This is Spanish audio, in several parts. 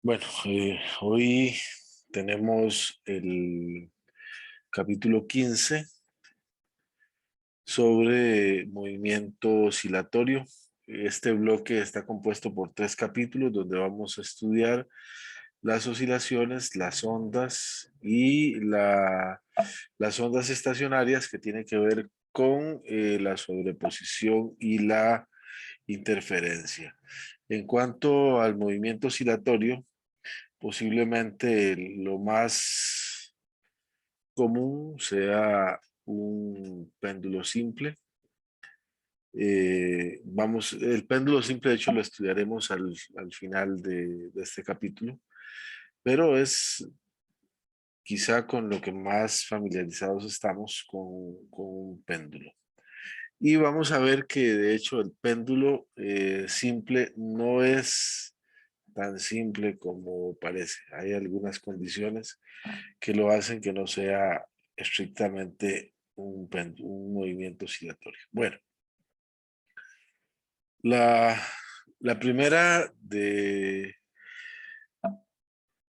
Bueno, hoy tenemos el capítulo 15 sobre movimiento oscilatorio. Este bloque está compuesto por 3 capítulos donde vamos a estudiar las oscilaciones, las ondas y las ondas estacionarias que tienen que ver con la sobreposición y la interferencia. En cuanto al movimiento oscilatorio, posiblemente lo más común sea un péndulo simple. El péndulo simple, de hecho, lo estudiaremos al final de este capítulo, pero es quizá con lo que más familiarizados estamos con un péndulo. Y vamos a ver que de hecho el péndulo simple no es tan simple como parece. Hay algunas condiciones que lo hacen que no sea estrictamente un movimiento oscilatorio. Bueno, la, la primera de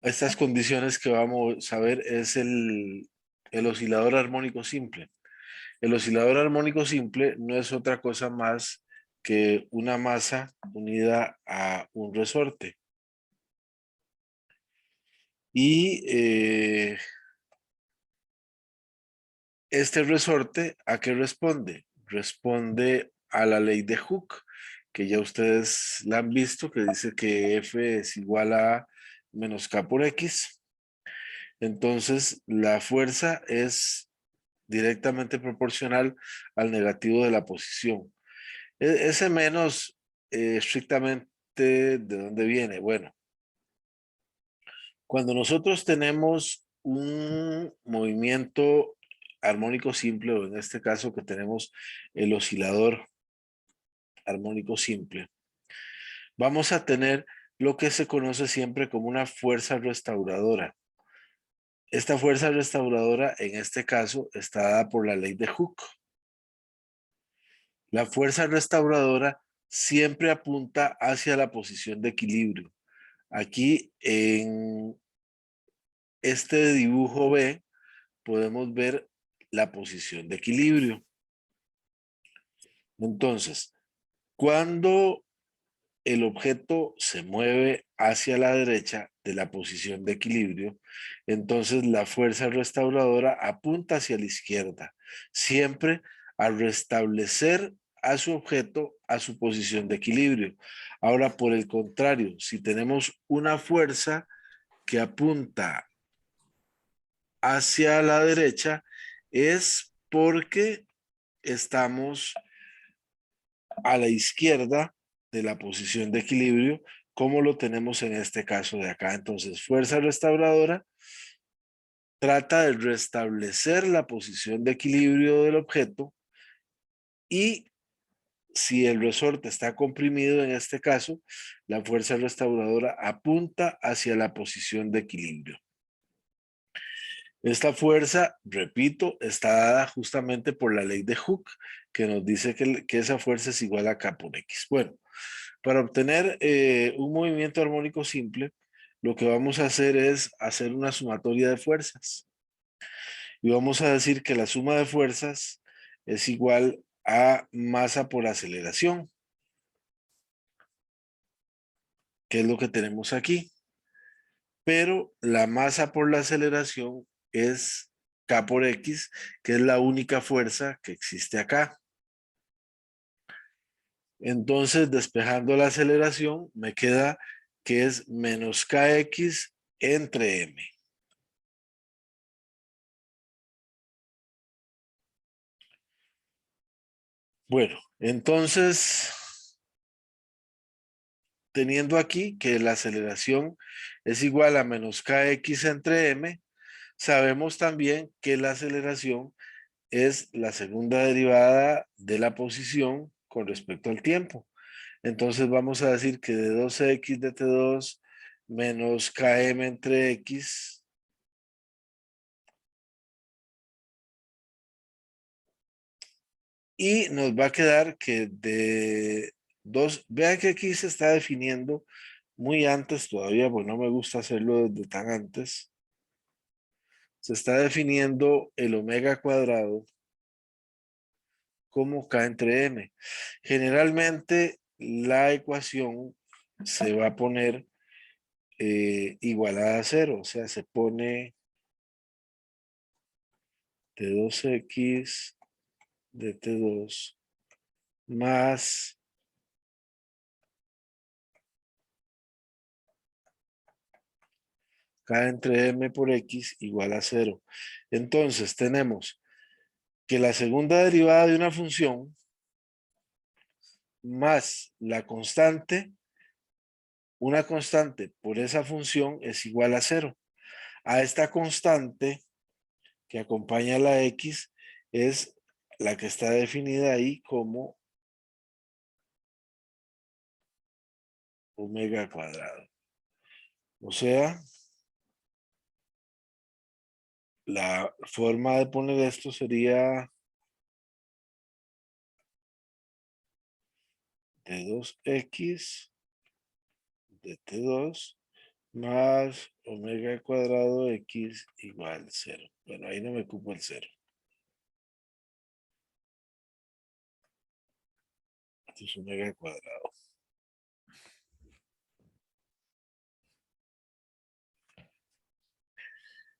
estas condiciones que vamos a ver es el oscilador armónico simple. El oscilador armónico simple no es otra cosa más que una masa unida a un resorte. Y este resorte, ¿a qué responde? Responde a la ley de Hooke, que ya ustedes la han visto, que dice que F es igual a menos K por X. Entonces, la fuerza es directamente proporcional al negativo de la posición. Ese menos, estrictamente, ¿de dónde viene? Bueno, cuando nosotros tenemos un movimiento armónico simple, o en este caso que tenemos el oscilador armónico simple, vamos a tener lo que se conoce siempre como una fuerza restauradora. Esta fuerza restauradora, en este caso, está dada por la ley de Hooke. La fuerza restauradora siempre apunta hacia la posición de equilibrio. Aquí en este dibujo B podemos ver la posición de equilibrio. Entonces, cuando el objeto se mueve hacia la derecha de la posición de equilibrio, entonces la fuerza restauradora apunta hacia la izquierda, siempre a restablecer a su objeto a su posición de equilibrio. Ahora, por el contrario, si tenemos una fuerza que apunta hacia la derecha, es porque estamos a la izquierda de la posición de equilibrio, como lo tenemos en este caso de acá. Entonces, fuerza restauradora trata de restablecer la posición de equilibrio del objeto y si el resorte está comprimido en este caso, la fuerza restauradora apunta hacia la posición de equilibrio. Esta fuerza, repito, está dada justamente por la ley de Hooke, que nos dice que esa fuerza es igual a K por X. Bueno, para obtener un movimiento armónico simple, lo que vamos a hacer es hacer una sumatoria de fuerzas. Y vamos a decir que la suma de fuerzas es igual a masa por aceleración, que es lo que tenemos aquí. Pero la masa por la aceleración es K por X, que es la única fuerza que existe acá. Entonces, despejando la aceleración, me queda que es menos kx entre m. Bueno, entonces, teniendo aquí que la aceleración es igual a menos kx entre m, sabemos también que la aceleración es la segunda derivada de la posición con respecto al tiempo. Entonces vamos a decir que de 2x de t2 menos km entre x y nos va a quedar que de 2, vea que aquí se está definiendo muy antes todavía, pues no me gusta hacerlo desde tan antes, se está definiendo el omega cuadrado como K entre M. Generalmente la ecuación se va a poner igualada a cero, o sea, se pone T2X de T2 más K entre M por X igual a cero. Entonces tenemos que la segunda derivada de una función más la constante, una constante por esa función es igual a cero. A esta constante que acompaña a la X es la que está definida ahí como omega cuadrado. O sea, la forma de poner esto sería T2X de T2 más omega cuadrado X igual 0. Bueno, ahí no me ocupo el 0. Esto es omega cuadrado.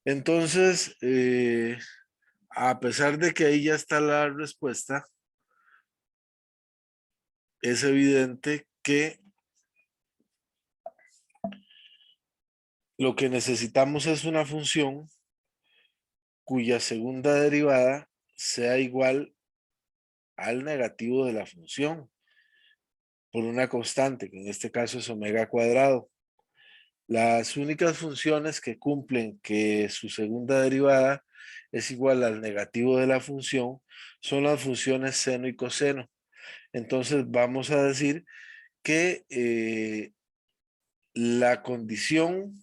Entonces, a pesar de que ahí ya está la respuesta, es evidente que lo que necesitamos es una función cuya segunda derivada sea igual al negativo de la función por una constante, que en este caso es omega cuadrado. Las únicas funciones que cumplen que su segunda derivada es igual al negativo de la función son las funciones seno y coseno. Entonces vamos a decir que la condición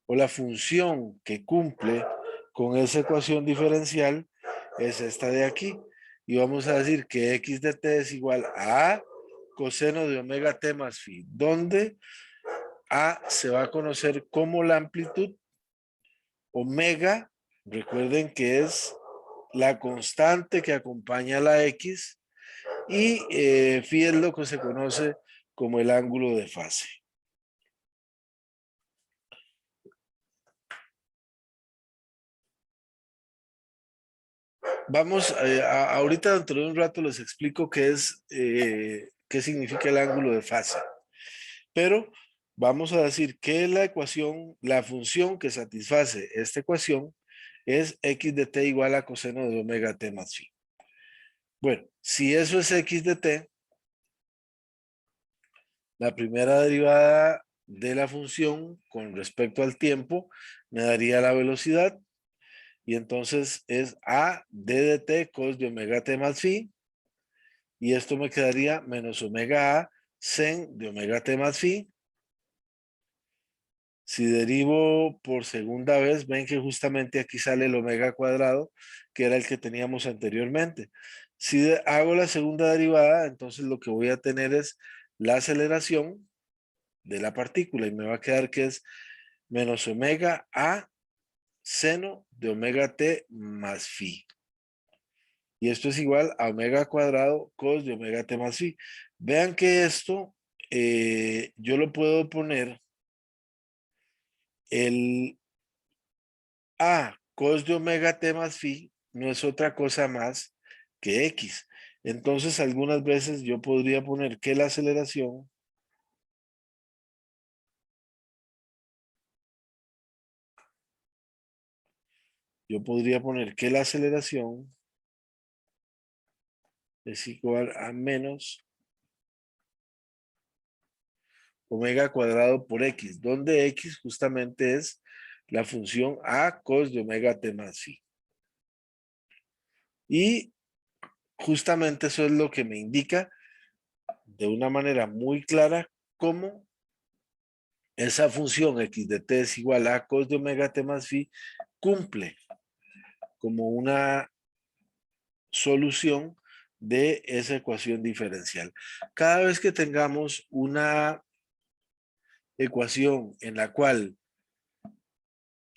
o la función que cumple con esa ecuación diferencial es esta de aquí. Y vamos a decir que x de t es igual a coseno de omega t más phi, donde a se va a conocer como la amplitud, omega, recuerden que es la constante que acompaña a la x, y phi es lo que se conoce como el ángulo de fase. Vamos, ahorita dentro de un rato les explico qué significa el ángulo de fase. Pero vamos a decir que la ecuación, la función que satisface esta ecuación es x de t igual a coseno de omega t más phi. Bueno, si eso es x de t, la primera derivada de la función con respecto al tiempo me daría la velocidad, y entonces es a d de t cos de omega t más phi, y esto me quedaría menos omega a sen de omega t más phi. Si derivo por segunda vez, ven que justamente aquí sale el omega cuadrado, que era el que teníamos anteriormente. Si hago la segunda derivada, entonces lo que voy a tener es la aceleración de la partícula, y me va a quedar que es menos omega a seno de omega t más phi. Y esto es igual a omega cuadrado cos de omega t más phi. Vean que esto yo lo puedo poner el a cos de omega t más phi no es otra cosa más que x. Entonces algunas veces yo podría poner que la aceleración es igual a menos omega cuadrado por x, donde x justamente es la función a cos de omega t más phi. Y justamente eso es lo que me indica de una manera muy clara cómo esa función x de t es igual a cos de omega t más phi cumple como una solución de esa ecuación diferencial. Cada vez que tengamos una ecuación en la cual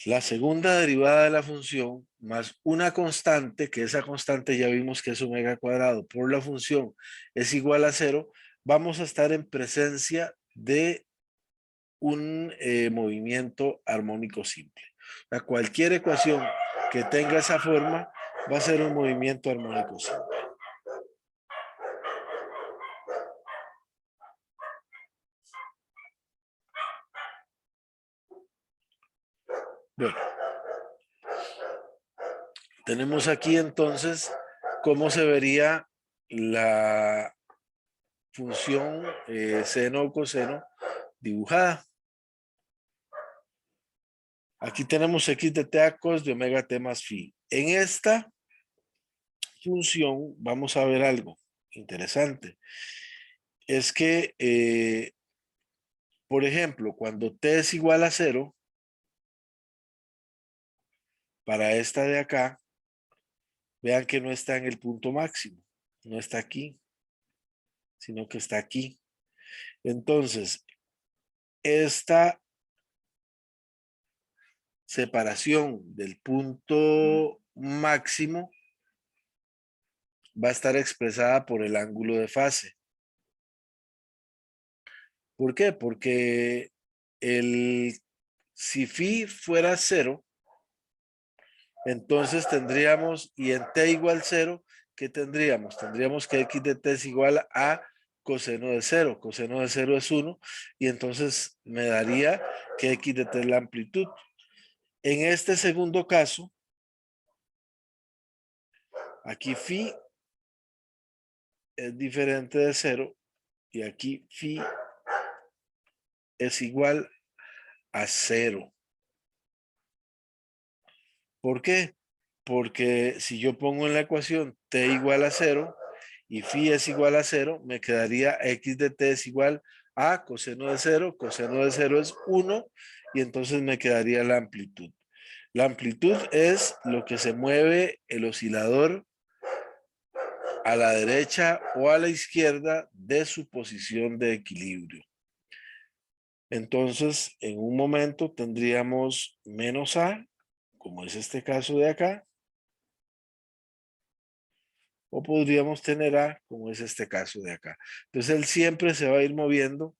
la segunda derivada de la función más una constante, que esa constante ya vimos que es omega cuadrado, por la función es igual a 0, vamos a estar en presencia de un movimiento armónico simple. O sea, cualquier ecuación que tenga esa forma va a ser un movimiento armónico simple. Bueno, tenemos aquí entonces cómo se vería la función seno o coseno dibujada. Aquí tenemos x de t a cos de omega t más phi. En esta función vamos a ver algo interesante. Es que, por ejemplo, cuando t es igual a 0, para esta de acá, vean que no está en el punto máximo. No está aquí, sino que está aquí. Entonces, esta separación del punto máximo va a estar expresada por el ángulo de fase. ¿Por qué? Porque si phi fuera 0, entonces tendríamos, y en t igual 0, ¿qué tendríamos? Tendríamos que x de t es igual a coseno de 0. Coseno de 0 es 1, y entonces me daría que x de t es la amplitud. En este segundo caso, aquí phi es diferente de 0, y aquí phi es igual a 0. ¿Por qué? Porque si yo pongo en la ecuación t igual a 0 y phi es igual a 0, me quedaría x de t es igual a coseno de 0. Coseno de 0 es 1, y entonces me quedaría la amplitud. La amplitud es lo que se mueve el oscilador a la derecha o a la izquierda de su posición de equilibrio. Entonces, en un momento tendríamos menos a, como es este caso de acá, o podríamos tener a, como es este caso de acá. Entonces, él siempre se va a ir moviendo.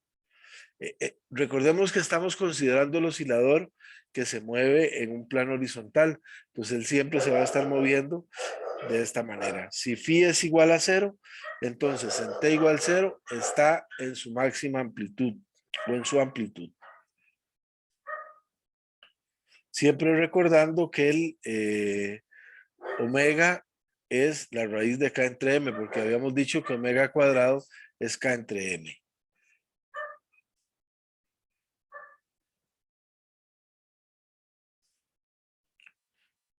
Recordemos que estamos considerando el oscilador que se mueve en un plano horizontal. Entonces, él siempre se va a estar moviendo de esta manera. Si phi es igual a 0, entonces en t igual 0 está en su máxima amplitud o en su amplitud. Siempre recordando que el omega es la raíz de k entre m, porque habíamos dicho que omega cuadrado es k entre m.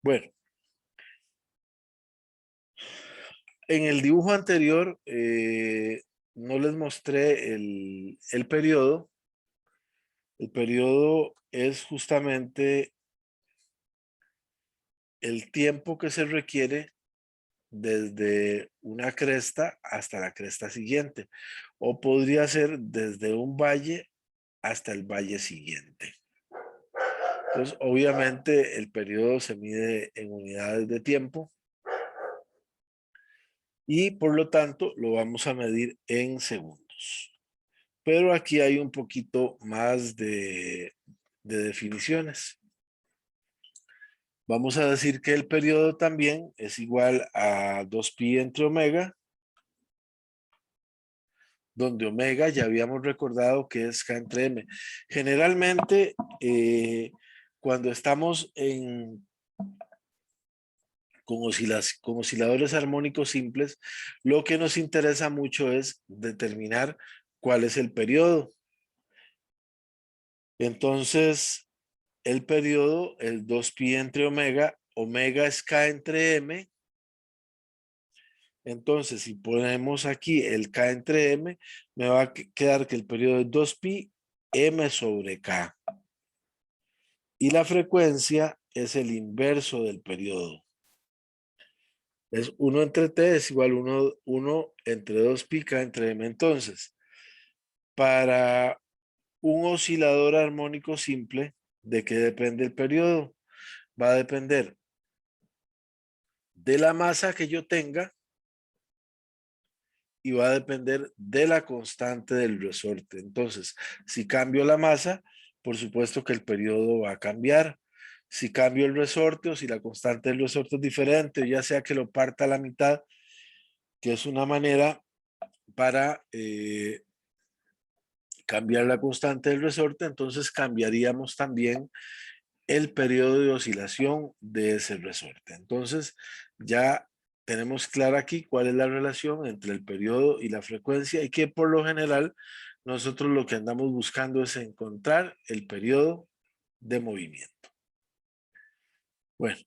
Bueno, en el dibujo anterior no les mostré el periodo. El periodo es justamente el tiempo que se requiere desde una cresta hasta la cresta siguiente, o podría ser desde un valle hasta el valle siguiente. Entonces, obviamente, el periodo se mide en unidades de tiempo y por lo tanto lo vamos a medir en segundos. Pero aquí hay un poquito más de definiciones. Vamos a decir que el periodo también es igual a 2pi entre omega, donde omega ya habíamos recordado que es k entre m. Generalmente, cuando estamos con osciladores armónicos simples, lo que nos interesa mucho es determinar cuál es el periodo. Entonces, el periodo es 2pi entre omega, omega es k entre m. Entonces, si ponemos aquí el k entre m, me va a quedar que el periodo es 2pi m sobre k. Y la frecuencia es el inverso del periodo. Es 1 entre t es igual a 1 entre 2pi k entre m. Entonces, para un oscilador armónico simple, ¿de qué depende el periodo? Va a depender de la masa que yo tenga y va a depender de la constante del resorte. Entonces, si cambio la masa, por supuesto que el periodo va a cambiar. Si cambio el resorte o si la constante del resorte es diferente, o ya sea que lo parta a la mitad, que es una manera para cambiar la constante del resorte, entonces cambiaríamos también el periodo de oscilación de ese resorte. Entonces, ya tenemos clara aquí cuál es la relación entre el periodo y la frecuencia y que por lo general nosotros lo que andamos buscando es encontrar el periodo de movimiento. Bueno,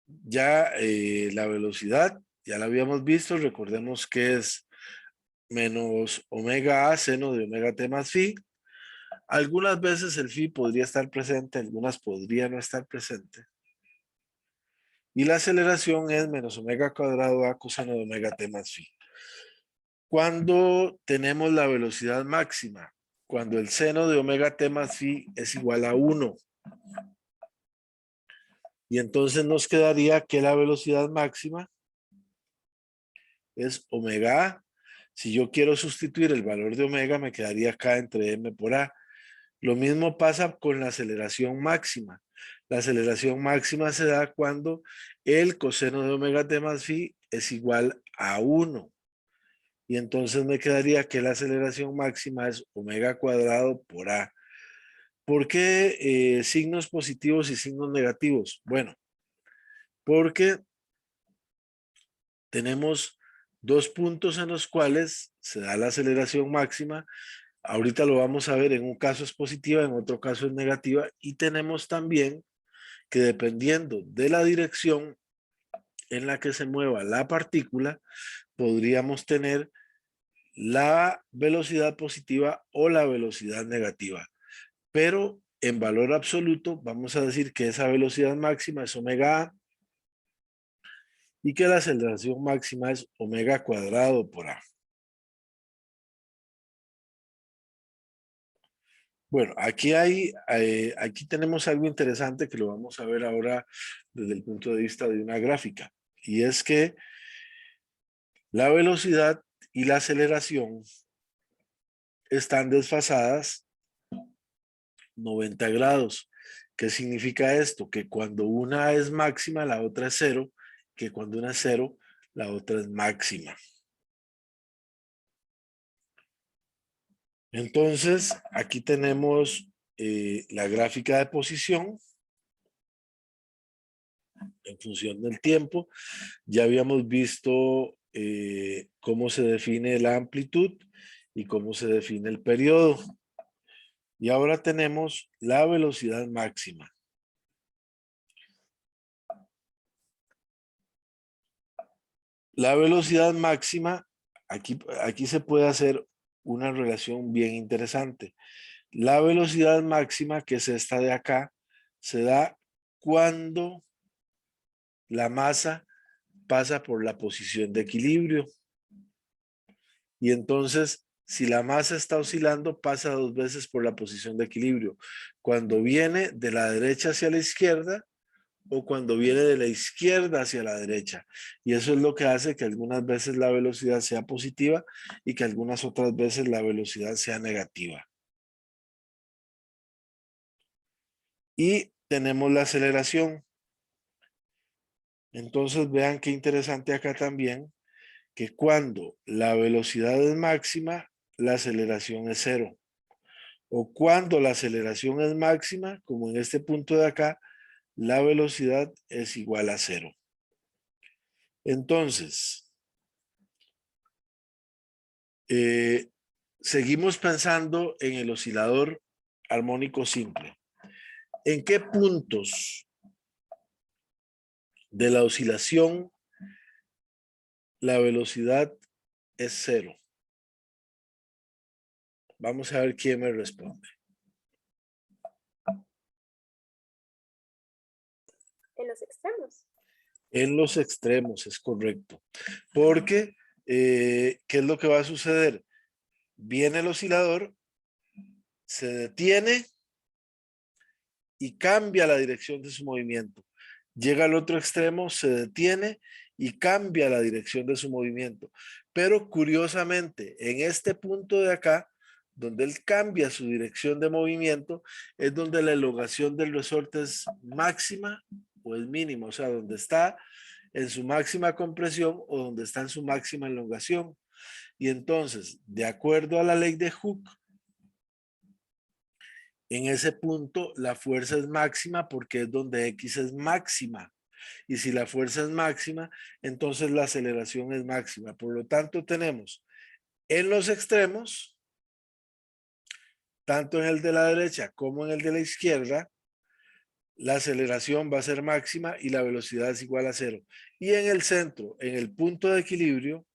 ya la velocidad, ya la habíamos visto, recordemos que es menos omega A seno de omega t más phi. Algunas veces el phi podría estar presente, algunas podría no estar presente. Y la aceleración es menos omega cuadrado a coseno de omega t más phi. Cuando tenemos la velocidad máxima, cuando el seno de omega t más phi es igual a 1. Y entonces nos quedaría que la velocidad máxima es omega A. Si yo quiero sustituir el valor de omega, me quedaría acá entre m por a. Lo mismo pasa con la aceleración máxima. La aceleración máxima se da cuando el coseno de omega t más phi es igual a 1. Y entonces me quedaría que la aceleración máxima es omega cuadrado por a. ¿Por qué signos positivos y signos negativos? Bueno, porque tenemos dos puntos en los cuales se da la aceleración máxima. Ahorita lo vamos a ver, en un caso es positiva, en otro caso es negativa. Y tenemos también que dependiendo de la dirección en la que se mueva la partícula, podríamos tener la velocidad positiva o la velocidad negativa. Pero en valor absoluto vamos a decir que esa velocidad máxima es omega a y que la aceleración máxima es omega cuadrado por a. Bueno, aquí tenemos algo interesante que lo vamos a ver ahora desde el punto de vista de una gráfica. Y es que la velocidad y la aceleración están desfasadas 90 grados. ¿Qué significa esto? Que cuando una es máxima, la otra es cero, que cuando una es cero, la otra es máxima. Entonces, aquí tenemos la gráfica de posición en función del tiempo. Ya habíamos visto cómo se define la amplitud y cómo se define el periodo. Y ahora tenemos la velocidad máxima. La velocidad máxima, aquí se puede hacer una relación bien interesante. La velocidad máxima, que es esta de acá, se da cuando la masa pasa por la posición de equilibrio. Y entonces, si la masa está oscilando, pasa dos veces por la posición de equilibrio. Cuando viene de la derecha hacia la izquierda o cuando viene de la izquierda hacia la derecha. Y eso es lo que hace que algunas veces la velocidad sea positiva y que algunas otras veces la velocidad sea negativa. Y tenemos la aceleración. Entonces vean qué interesante acá también, que cuando la velocidad es máxima, la aceleración es cero. O cuando la aceleración es máxima, como en este punto de acá, la velocidad es igual a cero. Entonces, seguimos pensando en el oscilador armónico simple. ¿En qué puntos de la oscilación la velocidad es cero? Vamos a ver quién me responde. En los extremos. En los extremos, es correcto. Porque, ¿qué es lo que va a suceder? Viene el oscilador se detiene y cambia la dirección de su movimiento. Llega al otro extremo, se detiene y cambia la dirección de su movimiento. Pero curiosamente, en este punto de acá, donde él cambia su dirección de movimiento, es donde la elongación del resorte es máxima o es mínima, o sea, donde está en su máxima compresión o donde está en su máxima elongación. Y entonces, de acuerdo a la ley de Hooke, en ese punto la fuerza es máxima porque es donde X es máxima. Y si la fuerza es máxima, entonces la aceleración es máxima. Por lo tanto, tenemos en los extremos, tanto en el de la derecha como en el de la izquierda, la aceleración va a ser máxima y la velocidad es igual a cero. Y en el centro, en el punto de equilibrio,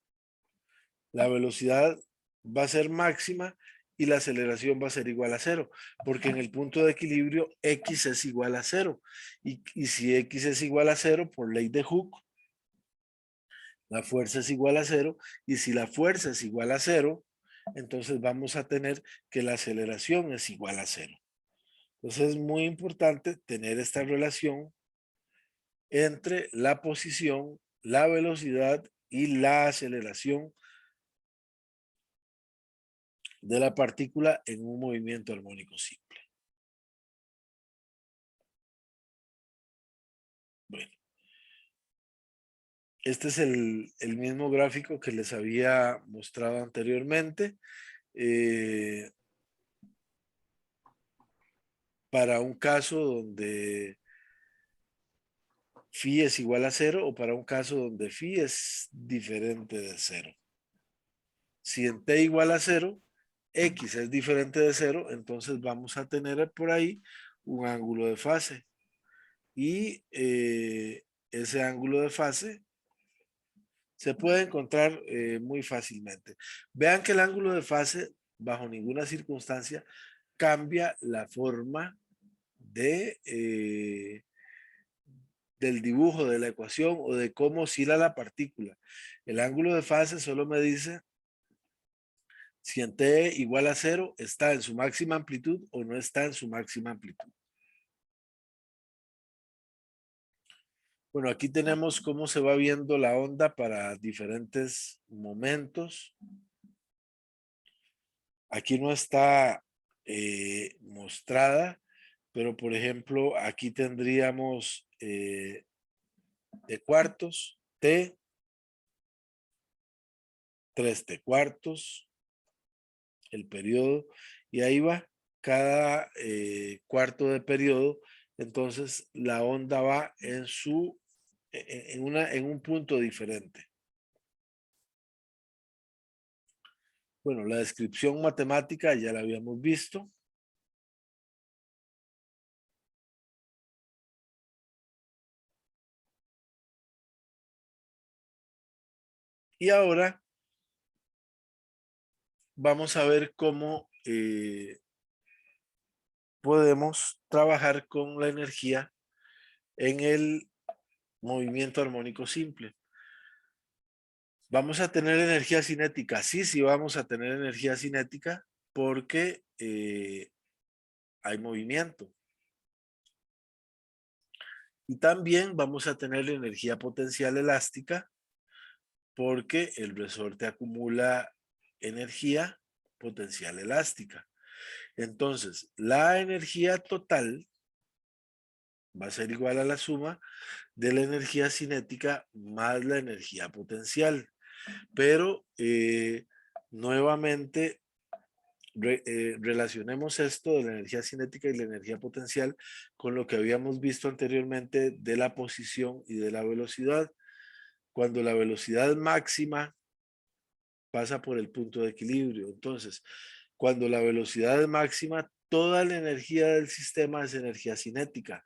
la velocidad va a ser máxima y la aceleración va a ser igual a cero, porque en el punto de equilibrio X es igual a cero. Y si X es igual a cero, por ley de Hooke, la fuerza es igual a cero. Y si la fuerza es igual a cero, entonces vamos a tener que la aceleración es igual a cero. Entonces es muy importante tener esta relación entre la posición, la velocidad y la aceleración de la partícula en un movimiento armónico simple. Bueno, este es el mismo gráfico que les había mostrado anteriormente. Para un caso donde phi es igual a cero o para un caso donde phi es diferente de cero. Si en t igual a cero, x es diferente de cero, entonces vamos a tener por ahí un ángulo de fase. Y ese ángulo de fase se puede encontrar muy fácilmente. Vean que el ángulo de fase, bajo ninguna circunstancia, cambia la forma del dibujo de la ecuación o de cómo oscila la partícula. El ángulo de fase solo me dice si en t igual a cero está en su máxima amplitud o no está en su máxima amplitud. Bueno, aquí tenemos cómo se va viendo la onda para diferentes momentos. Aquí no está mostrada, pero por ejemplo, aquí tendríamos de cuartos, T, 3 T cuartos, el periodo, y ahí va cada cuarto de periodo. Entonces la onda va en un punto diferente. Bueno, la descripción matemática ya la habíamos visto. Y ahora vamos a ver cómo podemos trabajar con la energía en el movimiento armónico simple. ¿Vamos a tener energía cinética? Sí, sí vamos a tener energía cinética porque hay movimiento. Y también vamos a tener energía potencial elástica porque el resorte acumula energía potencial elástica. Entonces, la energía total va a ser igual a la suma de la energía cinética más la energía potencial. Pero nuevamente relacionemos esto de la energía cinética y la energía potencial con lo que habíamos visto anteriormente de la posición y de la velocidad. Cuando la velocidad máxima pasa por el punto de equilibrio. Entonces, cuando la velocidad es máxima, toda la energía del sistema es energía cinética,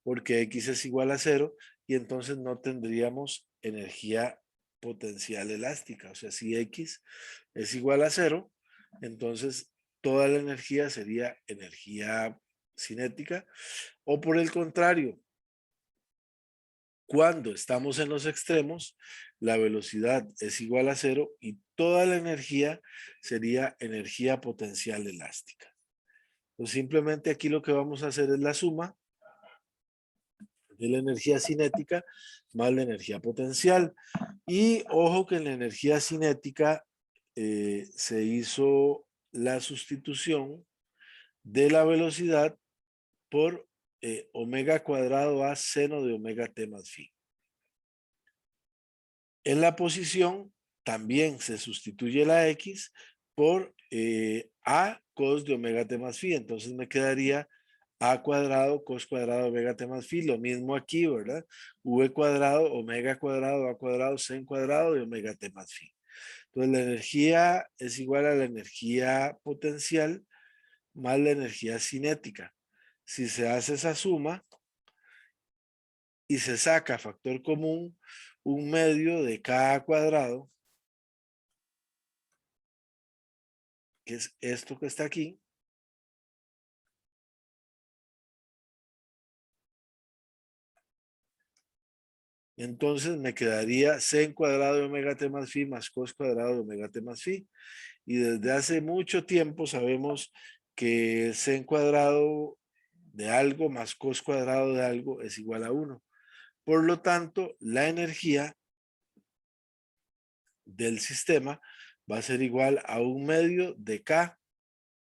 porque X es igual a cero y entonces no tendríamos energía potencial elástica. O sea, si X es igual a cero, entonces toda la energía sería energía cinética. O por el contrario, cuando estamos en los extremos, la velocidad es igual a cero y toda la energía sería energía potencial elástica. Pues simplemente aquí lo que vamos a hacer es la suma de la energía cinética más la energía potencial. Y ojo que en la energía cinética se hizo la sustitución de la velocidad por omega cuadrado a seno de omega t más phi. En la posición también se sustituye la x por a cos de omega t más phi. Entonces me quedaría a cuadrado cos cuadrado omega t más phi. Lo mismo aquí, ¿verdad? V cuadrado omega cuadrado a cuadrado sen cuadrado de omega t más phi. Entonces la energía es igual a la energía potencial más la energía cinética. Si se hace esa suma y se saca factor común, 1/2 de k cuadrado, que es esto que está aquí, entonces me quedaría sen cuadrado de omega t más phi más cos cuadrado de omega t más phi. Y desde hace mucho tiempo sabemos que sen cuadrado de algo más cos cuadrado de algo es igual a 1. Por lo tanto, la energía del sistema va a ser igual a 1/2 de k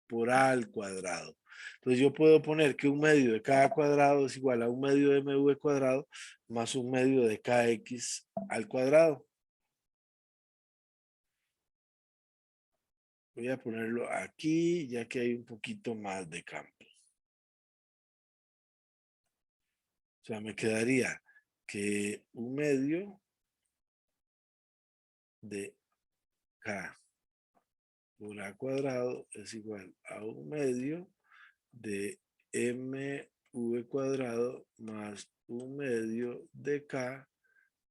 por a al cuadrado. Entonces yo puedo poner que 1/2 de k cuadrado es igual a 1/2 de mv cuadrado más 1/2 de kx al cuadrado. Voy a ponerlo aquí ya que hay un poquito más de campo. O sea, me quedaría que 1/2 de k por a cuadrado es igual a 1/2 de mv cuadrado más 1/2 de k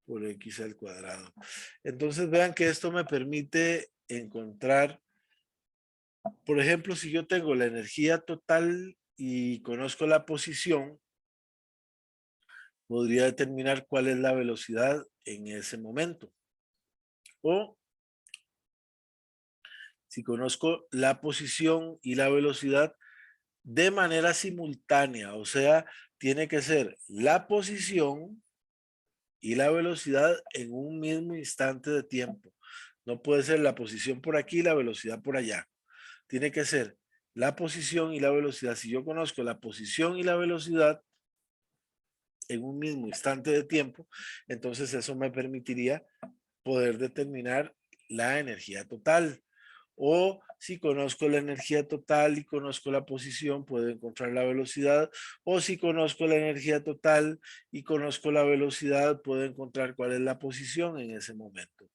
por x al cuadrado. Entonces vean que esto me permite encontrar, por ejemplo, si yo tengo la energía total y conozco la posición, podría determinar cuál es la velocidad en ese momento. O si conozco la posición y la velocidad de manera simultánea, o sea, tiene que ser la posición y la velocidad en un mismo instante de tiempo. No puede ser la posición por aquí y la velocidad por allá. Tiene que ser la posición y la velocidad. Si yo conozco la posición y la velocidad en un mismo instante de tiempo, entonces eso me permitiría poder determinar la energía total. O si conozco la energía total y conozco la posición, puedo encontrar la velocidad. O si conozco la energía total y conozco la velocidad, puedo encontrar cuál es la posición en ese momento.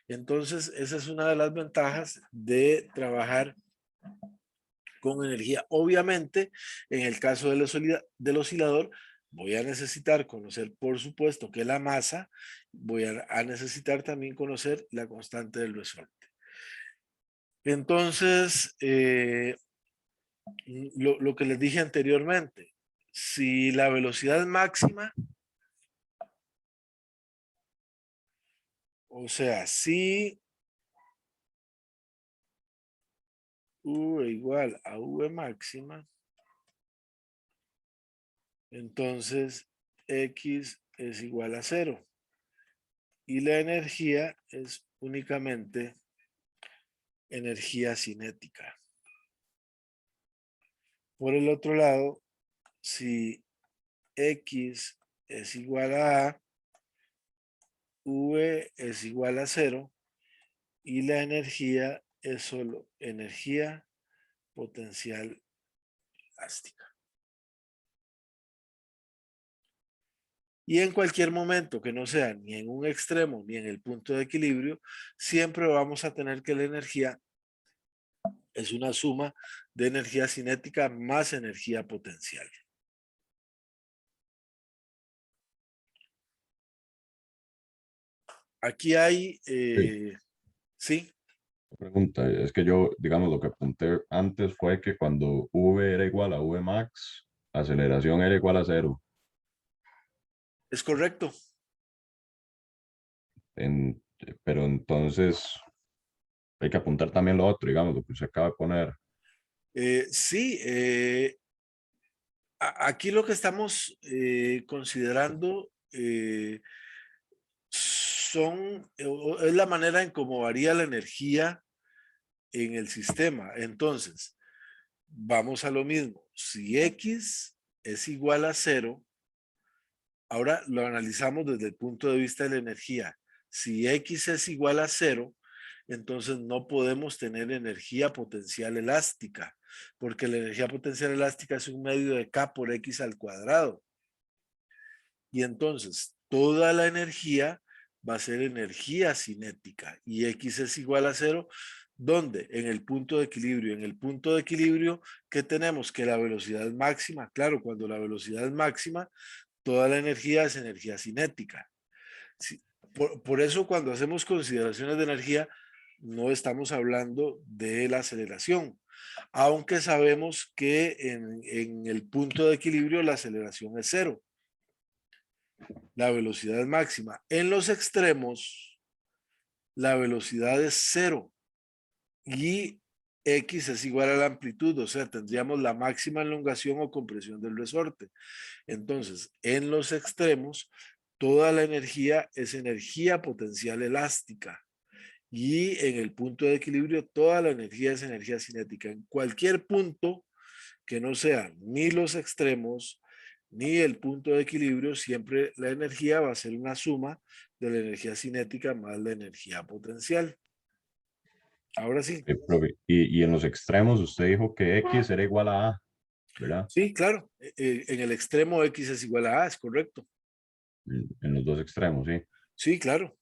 Entonces, esa es una de las ventajas de trabajar con energía. Obviamente, en el caso del oscilador, voy a necesitar conocer, por supuesto, que la masa, voy a necesitar también conocer la constante del resorte. Entonces, lo que les dije anteriormente, si la velocidad máxima, o sea, si V igual a V máxima, entonces X es igual a 0. Y la energía es únicamente energía cinética. Por el otro lado, si X es igual a A, V es igual a 0 y la energía es solo energía potencial elástica. Y en cualquier momento que no sea ni en un extremo ni en el punto de equilibrio, siempre vamos a tener que la energía es una suma de energía cinética más energía potencial. Aquí hay, Sí, sí, pregunta, es que yo, digamos, lo que apunté antes fue que cuando V era igual a V max, aceleración era igual a 0. es correcto. Pero entonces, hay que apuntar también lo otro, digamos, lo que usted acaba de poner. Sí, aquí lo que estamos considerando es la manera en cómo varía la energía en el sistema. Entonces, vamos a lo mismo. Si X es igual a cero, ahora lo analizamos desde el punto de vista de la energía. Si X es igual a cero, entonces no podemos tener energía potencial elástica, porque la energía potencial elástica es un medio de K por X al cuadrado. Y entonces toda la energía va a ser energía cinética y X es igual a cero. ¿Dónde? En el punto de equilibrio. En el punto de equilibrio, ¿qué tenemos? Que la velocidad máxima. Claro, cuando la velocidad es máxima, toda la energía es energía cinética. Sí, por eso cuando hacemos consideraciones de energía, no estamos hablando de la aceleración, aunque sabemos que en el punto de equilibrio la aceleración es cero, la velocidad es máxima. En los extremos, la velocidad es cero y X es igual a la amplitud, o sea, tendríamos la máxima elongación o compresión del resorte. Entonces, en los extremos, toda la energía es energía potencial elástica y en el punto de equilibrio, toda la energía es energía cinética. En cualquier punto que no sean ni los extremos ni el punto de equilibrio, siempre la energía va a ser una suma de la energía cinética más la energía potencial. Ahora sí. Profe, y en los extremos usted dijo que X era igual a A, ¿verdad? Sí, claro. En el extremo X es igual a A, es correcto. En los dos extremos, sí. Sí, claro.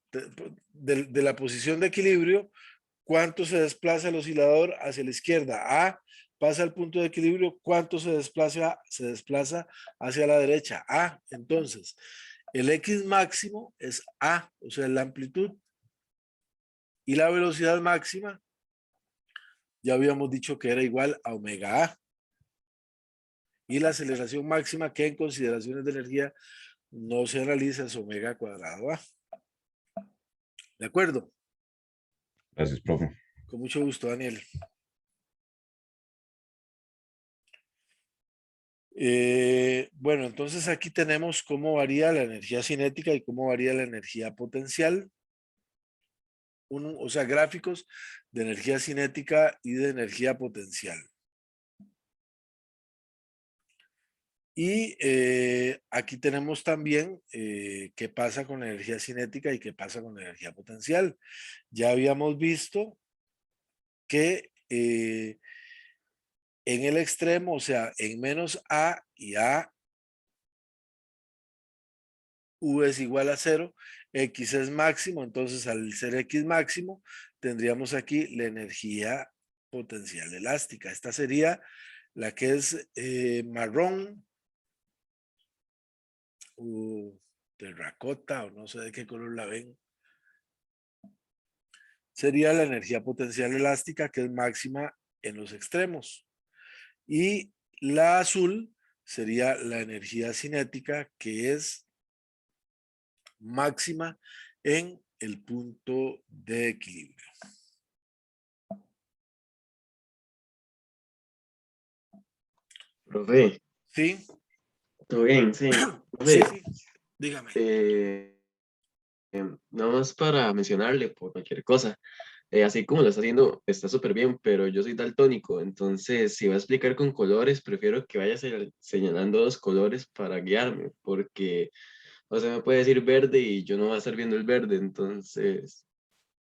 De la posición de equilibrio, ¿cuánto se desplaza el oscilador hacia la izquierda? A pasa al punto de equilibrio, ¿cuánto se desplaza hacia la derecha? A. Entonces, el X máximo es A, o sea, la amplitud. Y la velocidad máxima, ya habíamos dicho que era igual a omega A. Y la aceleración máxima, que en consideraciones de energía no se analiza, es omega cuadrado A. ¿De acuerdo? Gracias, profe. Con mucho gusto, Daniel. Bueno, entonces aquí tenemos cómo varía la energía cinética y cómo varía la energía potencial. O sea, gráficos de energía cinética y de energía potencial. Y aquí tenemos también qué pasa con la energía cinética y qué pasa con la energía potencial. Ya habíamos visto que en el extremo, o sea, en menos A y A, U es igual a cero, X es máximo, entonces al ser X máximo, tendríamos aquí la energía potencial elástica. Esta sería la que es marrón o terracota o no sé de qué color la ven. Sería la energía potencial elástica que es máxima en los extremos. Y la azul sería la energía cinética que es máxima en el punto de equilibrio. Profe, ¿Sí? ¿todo bien? Sí. Sí, Profe, sí. Dígame. nada más para mencionarle por cualquier cosa. Así como lo está haciendo, está súper bien, pero yo soy daltónico, entonces si va a explicar con colores, prefiero que vaya señalando los colores para guiarme, porque, o sea, me puede decir verde y yo no voy a estar viendo el verde, entonces,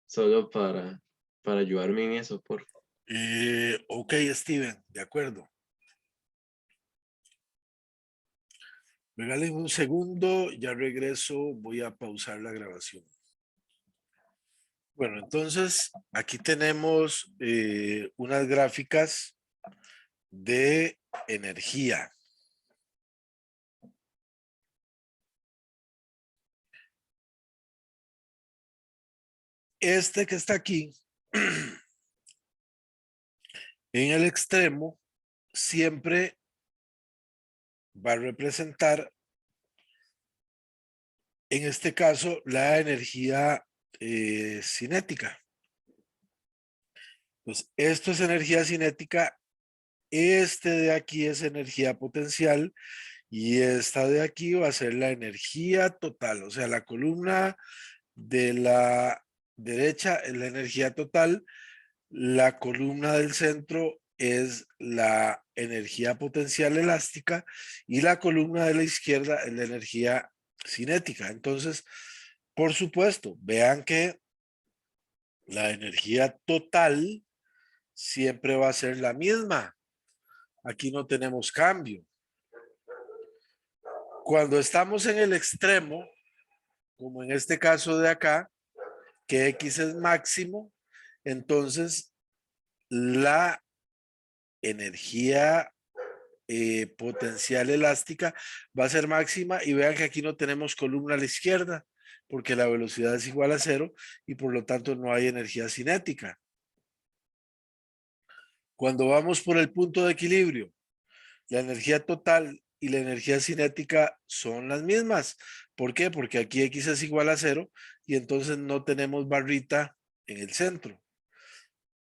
solo para ayudarme en eso, por favor. Ok, Steven, de acuerdo. Regalen un segundo, ya regreso, voy a pausar la grabación. Bueno, entonces aquí tenemos unas gráficas de energía. Este que está aquí, en el extremo, siempre va a representar, en este caso, la energía cinética. Pues esto es energía cinética, este de aquí es energía potencial y esta de aquí va a ser la energía total, o sea, la columna de la derecha es la energía total, la columna del centro es la energía potencial elástica y la columna de la izquierda es la energía cinética. Entonces, por supuesto, vean que la energía total siempre va a ser la misma. Aquí no tenemos cambio. Cuando estamos en el extremo, como en este caso de acá, que X es máximo, entonces la energía potencial elástica va a ser máxima y vean que aquí no tenemos columna a la izquierda porque la velocidad es igual a cero y por lo tanto no hay energía cinética. Cuando vamos por el punto de equilibrio, la energía total y la energía cinética son las mismas. ¿Por qué? Porque aquí X es igual a cero y entonces no tenemos barrita en el centro.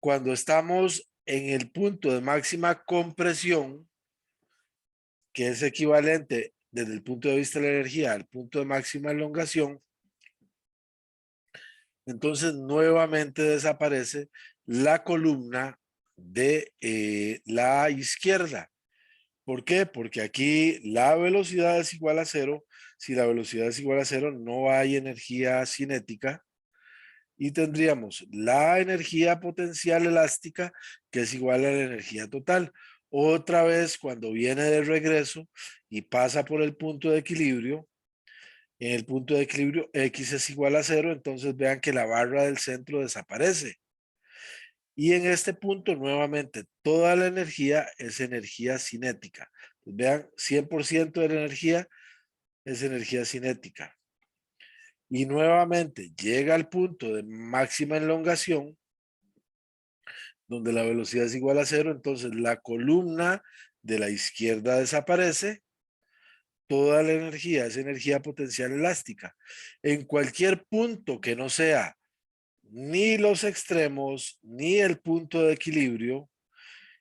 Cuando estamos en el punto de máxima compresión, que es equivalente desde el punto de vista de la energía al punto de máxima elongación, entonces nuevamente desaparece la columna de la izquierda. ¿Por qué? Porque aquí la velocidad es igual a cero. Si la velocidad es igual a cero, no hay energía cinética. Y tendríamos la energía potencial elástica, que es igual a la energía total. Otra vez, cuando viene de regreso y pasa por el punto de equilibrio, en el punto de equilibrio X es igual a cero, entonces vean que la barra del centro desaparece. Y en este punto, nuevamente, toda la energía es energía cinética. Pues vean, 100% de la energía es energía cinética. Y nuevamente llega al punto de máxima elongación, donde la velocidad es igual a cero, entonces la columna de la izquierda desaparece, toda la energía es energía potencial elástica. En cualquier punto que no sea ni los extremos, ni el punto de equilibrio,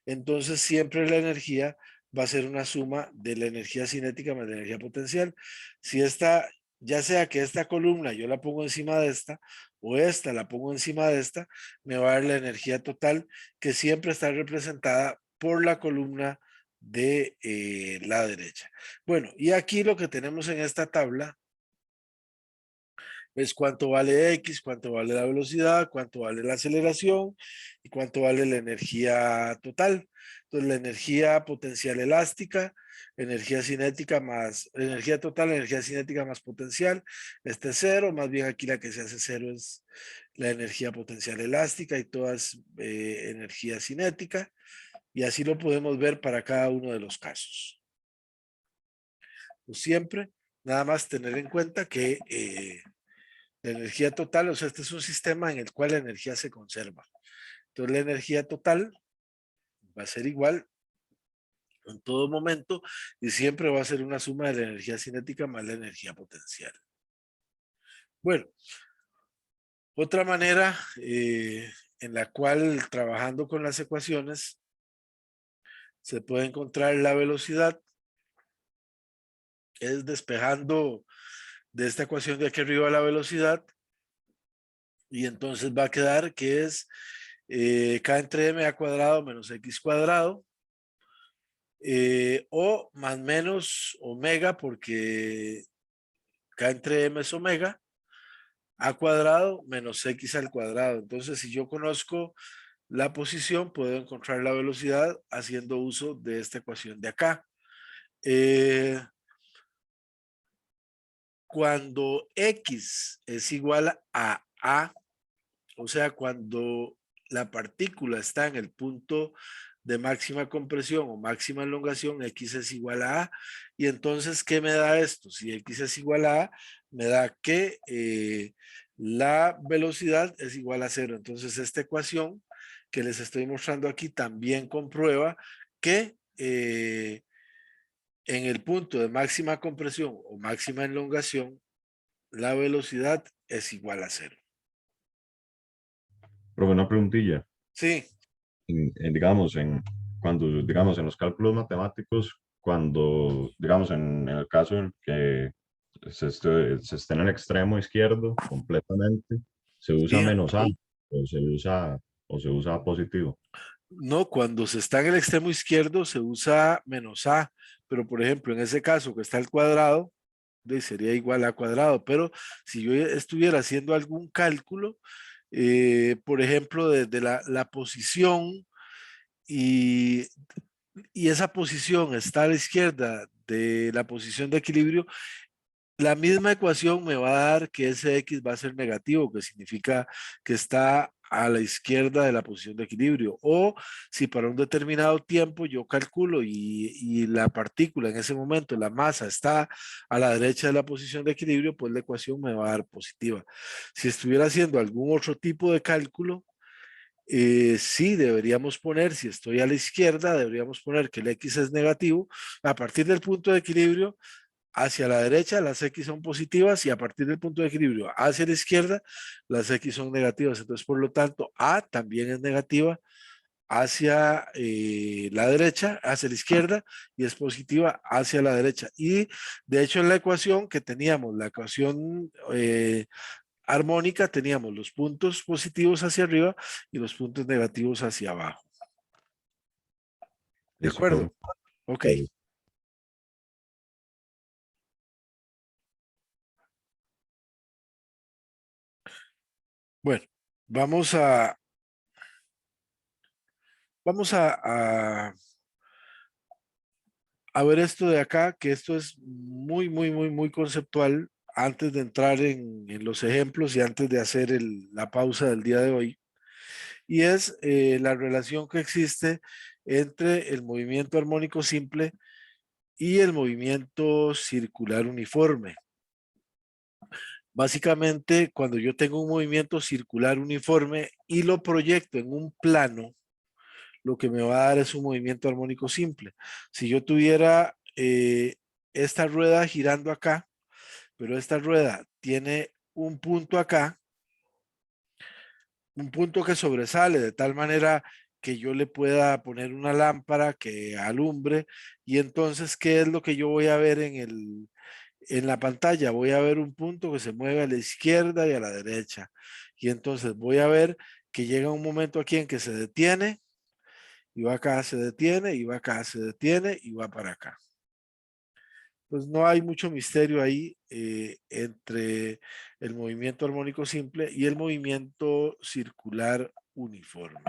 entonces siempre la energía va a ser una suma de la energía cinética más la energía potencial. Si esta, ya sea que esta columna yo la pongo encima de esta, o esta la pongo encima de esta, me va a dar la energía total que siempre está representada por la columna de la derecha. Bueno, y aquí lo que tenemos en esta tabla es cuánto vale X, cuánto vale la velocidad, cuánto vale la aceleración y cuánto vale la energía total. Entonces, la energía potencial elástica, energía cinética más, energía total, energía cinética más potencial, este es cero, más bien aquí la que se hace cero es la energía potencial elástica y todas energía cinética. Y así lo podemos ver para cada uno de los casos. Pues siempre, nada más tener en cuenta que la energía total, o sea, este es un sistema en el cual la energía se conserva. Entonces la energía total va a ser igual en todo momento y siempre va a ser una suma de la energía cinética más la energía potencial. Bueno, otra manera en la cual trabajando con las ecuaciones se puede encontrar la velocidad es despejando de esta ecuación de aquí arriba la velocidad y entonces va a quedar que es k entre m a cuadrado menos x cuadrado o más menos omega porque k entre m es omega a cuadrado menos x al cuadrado. Entonces, si yo conozco la posición, puedo encontrar la velocidad haciendo uso de esta ecuación de acá. Cuando x es igual a, o sea, cuando la partícula está en el punto de máxima compresión o máxima elongación, x es igual a, y entonces, ¿qué me da esto? Si x es igual a, me da que la velocidad es igual a cero. Entonces, esta ecuación que les estoy mostrando aquí también comprueba que en el punto de máxima compresión o máxima elongación, la velocidad es igual a cero. Pero una preguntilla. Sí, digamos, cuando, digamos, en los cálculos matemáticos, cuando, digamos, en el caso en que se esté en el extremo izquierdo completamente, se usa Sí, menos A o se usa positivo. no, cuando se está en el extremo izquierdo se usa menos a, pero por ejemplo, en ese caso que está el cuadrado, sería igual a cuadrado, pero si yo estuviera haciendo algún cálculo, por ejemplo, desde la posición y, y esa posición está a la izquierda de la posición de equilibrio, la misma ecuación me va a dar que ese x va a ser negativo, que significa que está a la izquierda de la posición de equilibrio. O si para un determinado tiempo yo calculo y la partícula en ese momento, la masa está a la derecha de la posición de equilibrio, pues la ecuación me va a dar positiva. Si estuviera haciendo algún otro tipo de cálculo, sí deberíamos poner, si estoy a la izquierda, deberíamos poner que el x es negativo. A partir del punto de equilibrio, hacia la derecha las X son positivas y a partir del punto de equilibrio hacia la izquierda las X son negativas. Entonces, por lo tanto, A también es negativa hacia la derecha, hacia la izquierda y es positiva hacia la derecha. Y de hecho en la ecuación que teníamos, la ecuación armónica, teníamos los puntos positivos hacia arriba y los puntos negativos hacia abajo. ¿De Listo, acuerdo? profe. Ok. Bueno, vamos a, vamos a ver esto de acá, que esto es muy, muy, muy, muy conceptual antes de entrar en los ejemplos y antes de hacer la pausa del día de hoy. Y es la relación que existe entre el movimiento armónico simple y el movimiento circular uniforme. Básicamente, cuando yo tengo un movimiento circular uniforme y lo proyecto en un plano, lo que me va a dar es un movimiento armónico simple. Si yo tuviera esta rueda girando acá, pero esta rueda tiene un punto acá, un punto que sobresale de tal manera que yo le pueda poner una lámpara que alumbre y entonces, ¿qué es lo que yo voy a ver en la pantalla? Voy a ver un punto que se mueve a la izquierda y a la derecha. Y entonces voy a ver que llega un momento aquí en que se detiene y va acá, se detiene, y va acá, se detiene, y va para acá. Pues no hay mucho misterio ahí entre el movimiento armónico simple y el movimiento circular uniforme.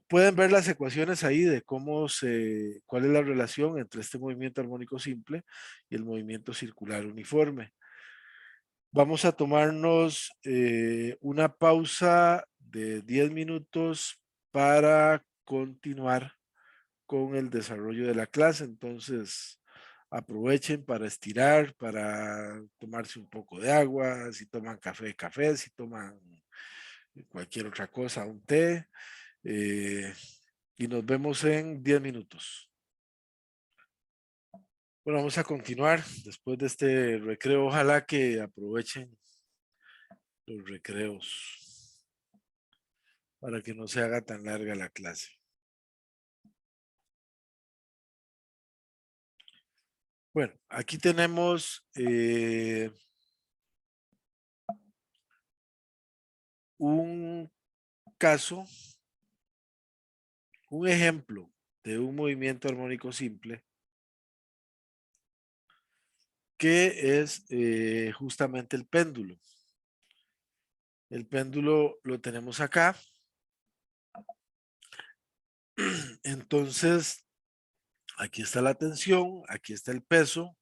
Pueden ver las ecuaciones ahí de cuál es la relación entre este movimiento armónico simple y el movimiento circular uniforme. Vamos a tomarnos una pausa de 10 minutos para continuar con el desarrollo de la clase. Entonces, aprovechen para estirar, para tomarse un poco de agua, si toman café, café, si toman cualquier otra cosa, un té. Y nos vemos en 10 minutos. Bueno, vamos a continuar después de este recreo. Ojalá que aprovechen los recreos para que no se haga tan larga la clase. Bueno, aquí tenemos un caso, un ejemplo de un movimiento armónico simple que es justamente el péndulo. El péndulo lo tenemos acá. Entonces, aquí está la tensión, aquí está el peso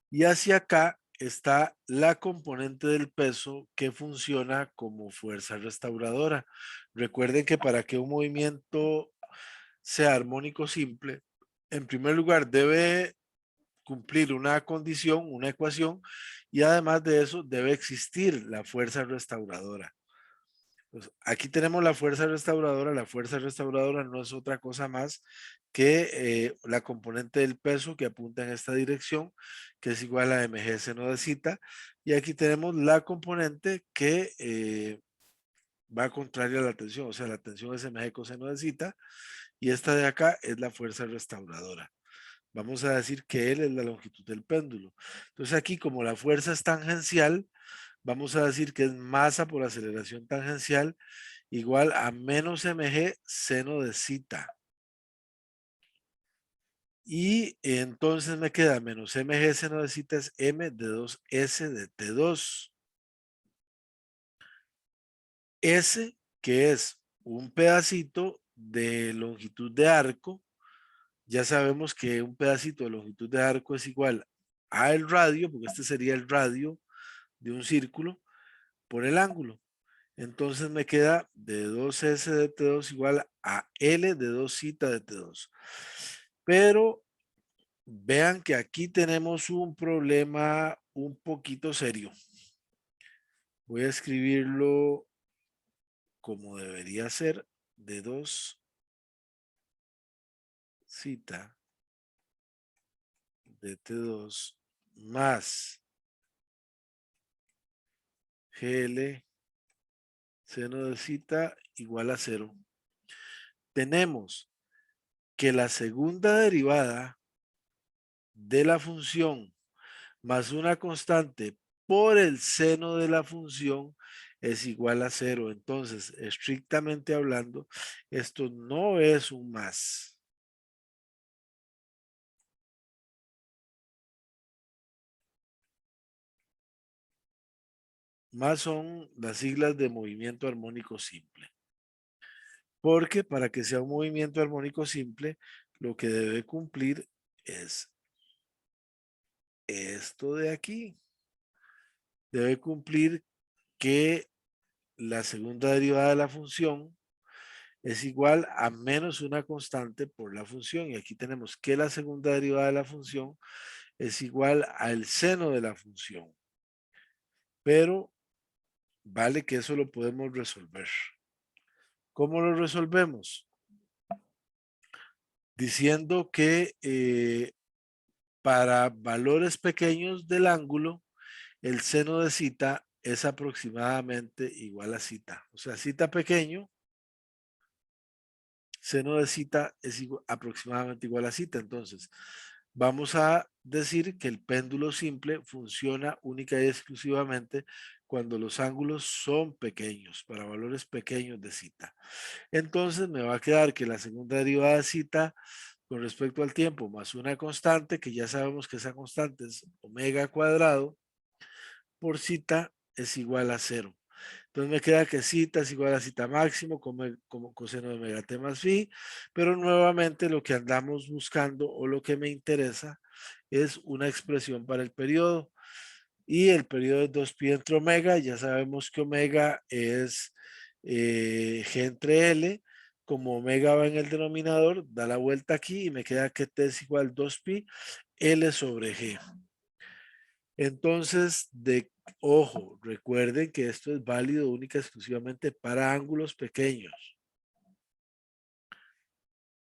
y hacia acá está la componente del peso que funciona como fuerza restauradora. Recuerden que para que un movimiento sea armónico simple, en primer lugar debe cumplir una condición, una ecuación, y además de eso debe existir la fuerza restauradora. Pues aquí tenemos la fuerza restauradora. La fuerza restauradora no es otra cosa más que la componente del peso que apunta en esta dirección, que es igual a mg seno de zeta. Y aquí tenemos la componente que va contraria a la tensión, o sea, la tensión es mg coseno de zeta, y esta de acá es la fuerza restauradora. Vamos a decir que L es la longitud del péndulo. Entonces aquí, como la fuerza es tangencial, vamos a decir que es masa por aceleración tangencial igual a menos mg seno de zeta. Y entonces me queda menos mg seno de zeta es m de 2s de t2. S, que es un pedacito de longitud de arco. Ya sabemos que un pedacito de longitud de arco es igual a el radio, porque este sería el radio de un círculo, por el ángulo. Entonces me queda de 2s de t2 igual a L de 2 zeta de t2. Pero vean que aquí tenemos un problema un poquito serio. Voy a escribirlo como debería ser, de 2 zeta de t2 más GL seno de zeta igual a 0. Tenemos que la segunda derivada de la función más una constante por el seno de la función es igual a 0. Entonces, estrictamente hablando, esto no es un más. Más son las siglas de movimiento armónico simple. Porque para que sea un movimiento armónico simple, lo que debe cumplir es esto de aquí. Debe cumplir que la segunda derivada de la función es igual a menos una constante por la función. Y aquí tenemos que la segunda derivada de la función es igual al seno de la función. Pero vale que eso lo podemos resolver. ¿Cómo lo resolvemos? Diciendo que para valores pequeños del ángulo, el seno de zeta es aproximadamente igual a zeta. O sea, zeta pequeño, seno de zeta es aproximadamente igual a zeta. Entonces, vamos a decir que el péndulo simple funciona única y exclusivamente cuando los ángulos son pequeños, para valores pequeños de zeta. Entonces, me va a quedar que la segunda derivada de zeta con respecto al tiempo más una constante, que ya sabemos que esa constante es omega cuadrado, por zeta es igual a 0. Entonces me queda que zeta es igual a zeta máximo como coseno de omega t más phi, pero nuevamente lo que andamos buscando o lo que me interesa es una expresión para el periodo. Y el periodo es 2pi entre omega, ya sabemos que omega es g entre L, como omega va en el denominador, da la vuelta aquí y me queda que t es igual a 2pi L sobre g. Entonces, ojo, recuerden que esto es válido única y exclusivamente para ángulos pequeños.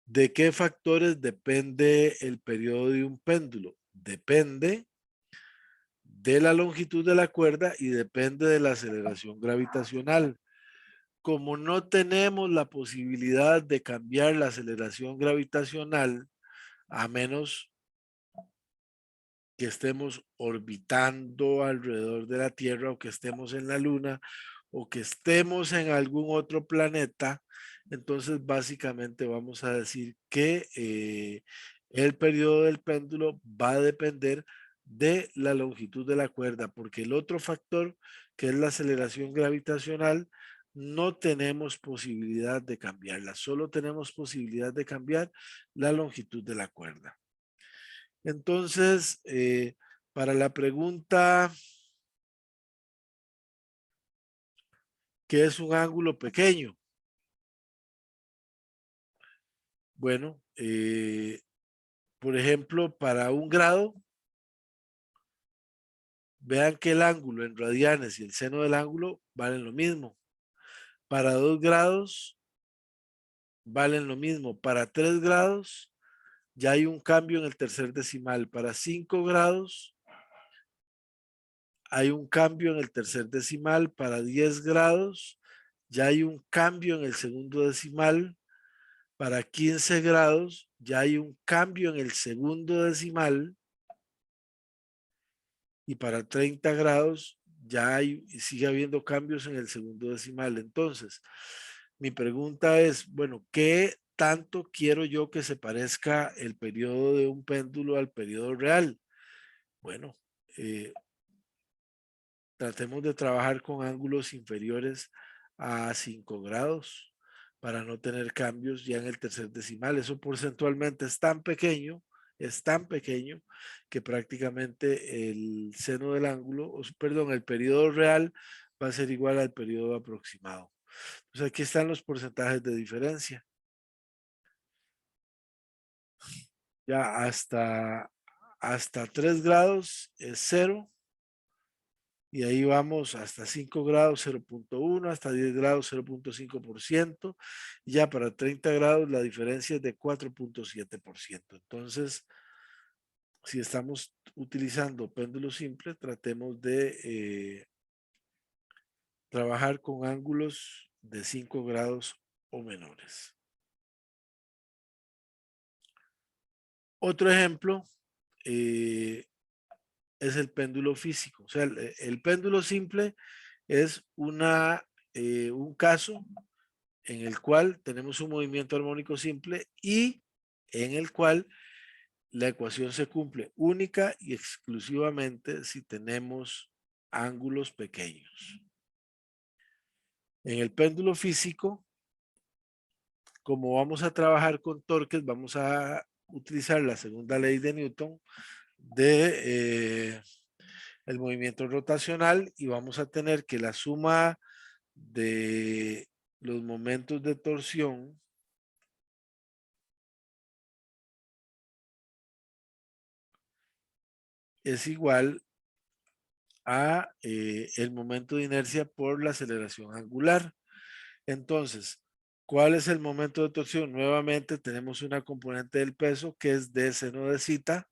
¿De qué factores depende el periodo de un péndulo? Depende de la longitud de la cuerda y depende de la aceleración gravitacional. Como no tenemos la posibilidad de cambiar la aceleración gravitacional, a menos que estemos orbitando alrededor de la Tierra o que estemos en la Luna o que estemos en algún otro planeta, entonces básicamente vamos a decir que el periodo del péndulo va a depender de la longitud de la cuerda, porque el otro factor, que es la aceleración gravitacional, no tenemos posibilidad de cambiarla, solo tenemos posibilidad de cambiar la longitud de la cuerda. Entonces, para la pregunta, ¿qué es un ángulo pequeño? Bueno, por ejemplo, para un grado, vean que el ángulo en radianes y el seno del ángulo valen lo mismo. Para 2 grados valen lo mismo. Para 3 grados ya hay un cambio en el tercer decimal. Para 5 grados hay un cambio en el tercer decimal. Para 10 grados ya hay un cambio en el segundo decimal. Para 15 grados ya hay un cambio en el segundo decimal. Y para 30 grados ya sigue habiendo cambios en el segundo decimal. Entonces, mi pregunta es, bueno, ¿qué tanto quiero yo que se parezca el periodo de un péndulo al periodo real? Bueno, tratemos de trabajar con ángulos inferiores a 5 grados para no tener cambios ya en el tercer decimal. Eso porcentualmente es tan pequeño que prácticamente el seno del ángulo, perdón, el periodo real va a ser igual al periodo aproximado. Entonces aquí están los porcentajes de diferencia. Ya hasta 3 grados es 0. Y ahí vamos hasta 5 grados 0.1, hasta 10 grados 0.5%. Ya para 30 grados la diferencia es de 4.7%. Entonces, si estamos utilizando péndulo simple, tratemos de trabajar con ángulos de 5 grados o menores. Otro ejemplo es el péndulo físico. O sea, el péndulo simple es un caso en el cual tenemos un movimiento armónico simple y en el cual la ecuación se cumple única y exclusivamente si tenemos ángulos pequeños. En el péndulo físico, como vamos a trabajar con torques, vamos a utilizar la segunda ley de Newton de el movimiento rotacional y vamos a tener que la suma de los momentos de torsión es igual a el momento de inercia por la aceleración angular. Entonces, ¿cuál es el momento de torsión? Nuevamente tenemos una componente del peso que es d seno de zeta.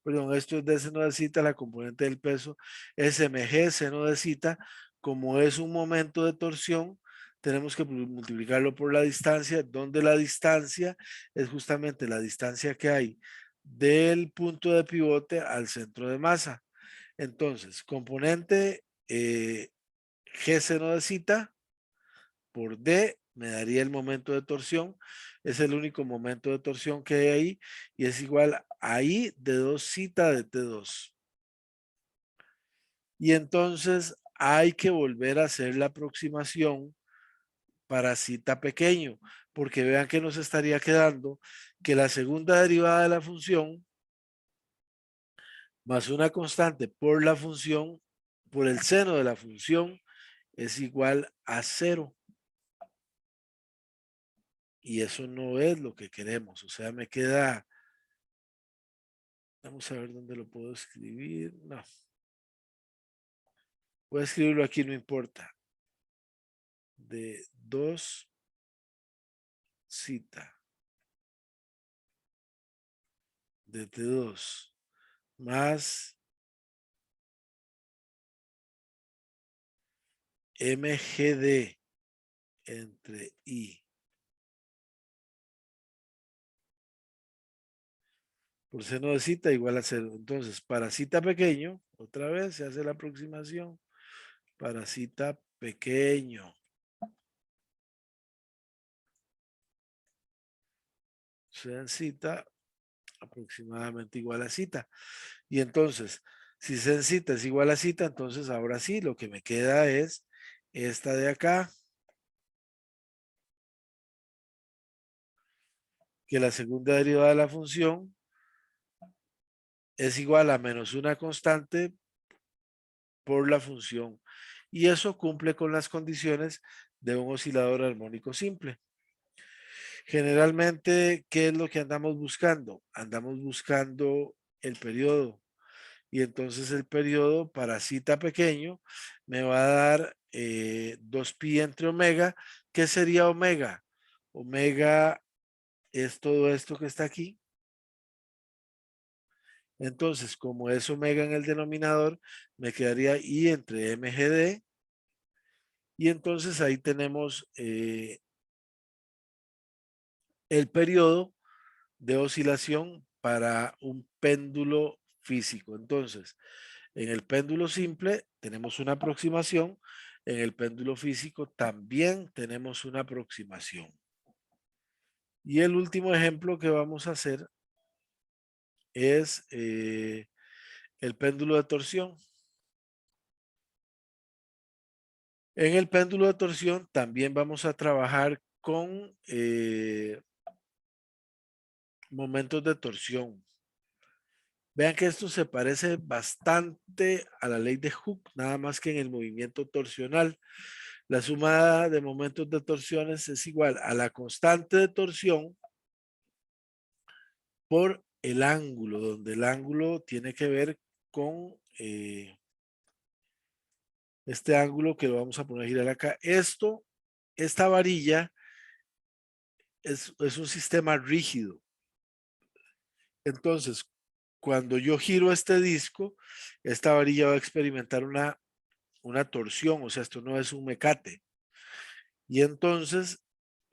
Perdón, esto es d seno de zeta, la componente del peso es mg seno de zeta. Como es un momento de torsión, tenemos que multiplicarlo por la distancia, donde la distancia es justamente la distancia que hay del punto de pivote al centro de masa. Entonces, componente G seno de zeta por D me daría el momento de torsión. Es el único momento de torsión que hay ahí y es igual a I de 2 zeta de T2. Y entonces hay que volver a hacer la aproximación para zeta pequeño, porque vean que nos estaría quedando que la segunda derivada de la función más una constante por la función, por el seno de la función, es igual a 0. Y eso no es lo que queremos. O sea, me queda... Vamos a ver dónde lo puedo escribir. No. Voy a escribirlo aquí, no importa. De 2 zeta de T2 más MGD entre I por seno de zeta igual a 0. Entonces, para zeta pequeño, otra vez se hace la aproximación. Para zeta pequeño. Sean zeta aproximadamente igual a zeta. Y entonces, si sen zeta es igual a zeta, entonces ahora sí, lo que me queda es esta de acá, que la segunda derivada de la función es igual a menos una constante por la función. Y eso cumple con las condiciones de un oscilador armónico simple. Generalmente, ¿qué es lo que andamos buscando? Andamos buscando el periodo. y entonces el periodo para cita pequeño me va a dar 2pi entre omega. ¿Qué sería omega? Omega es todo esto que está aquí. Entonces, como es omega en el denominador, me quedaría I entre mgd. Y entonces ahí tenemos el periodo de oscilación para un péndulo físico. Entonces, en el péndulo simple tenemos una aproximación, en el péndulo físico también tenemos una aproximación. Y el último ejemplo que vamos a hacer es el péndulo de torsión. En el péndulo de torsión también vamos a trabajar con momentos de torsión. Vean que esto se parece bastante a la ley de Hooke, nada más que en el movimiento torsional. La suma de momentos de torsiones es igual a la constante de torsión por el ángulo, donde el ángulo tiene que ver con este ángulo que lo vamos a poner a girar acá. Esta varilla es un sistema rígido. Entonces, cuando yo giro este disco, esta varilla va a experimentar una torsión, o sea, esto no es un mecate. Y entonces,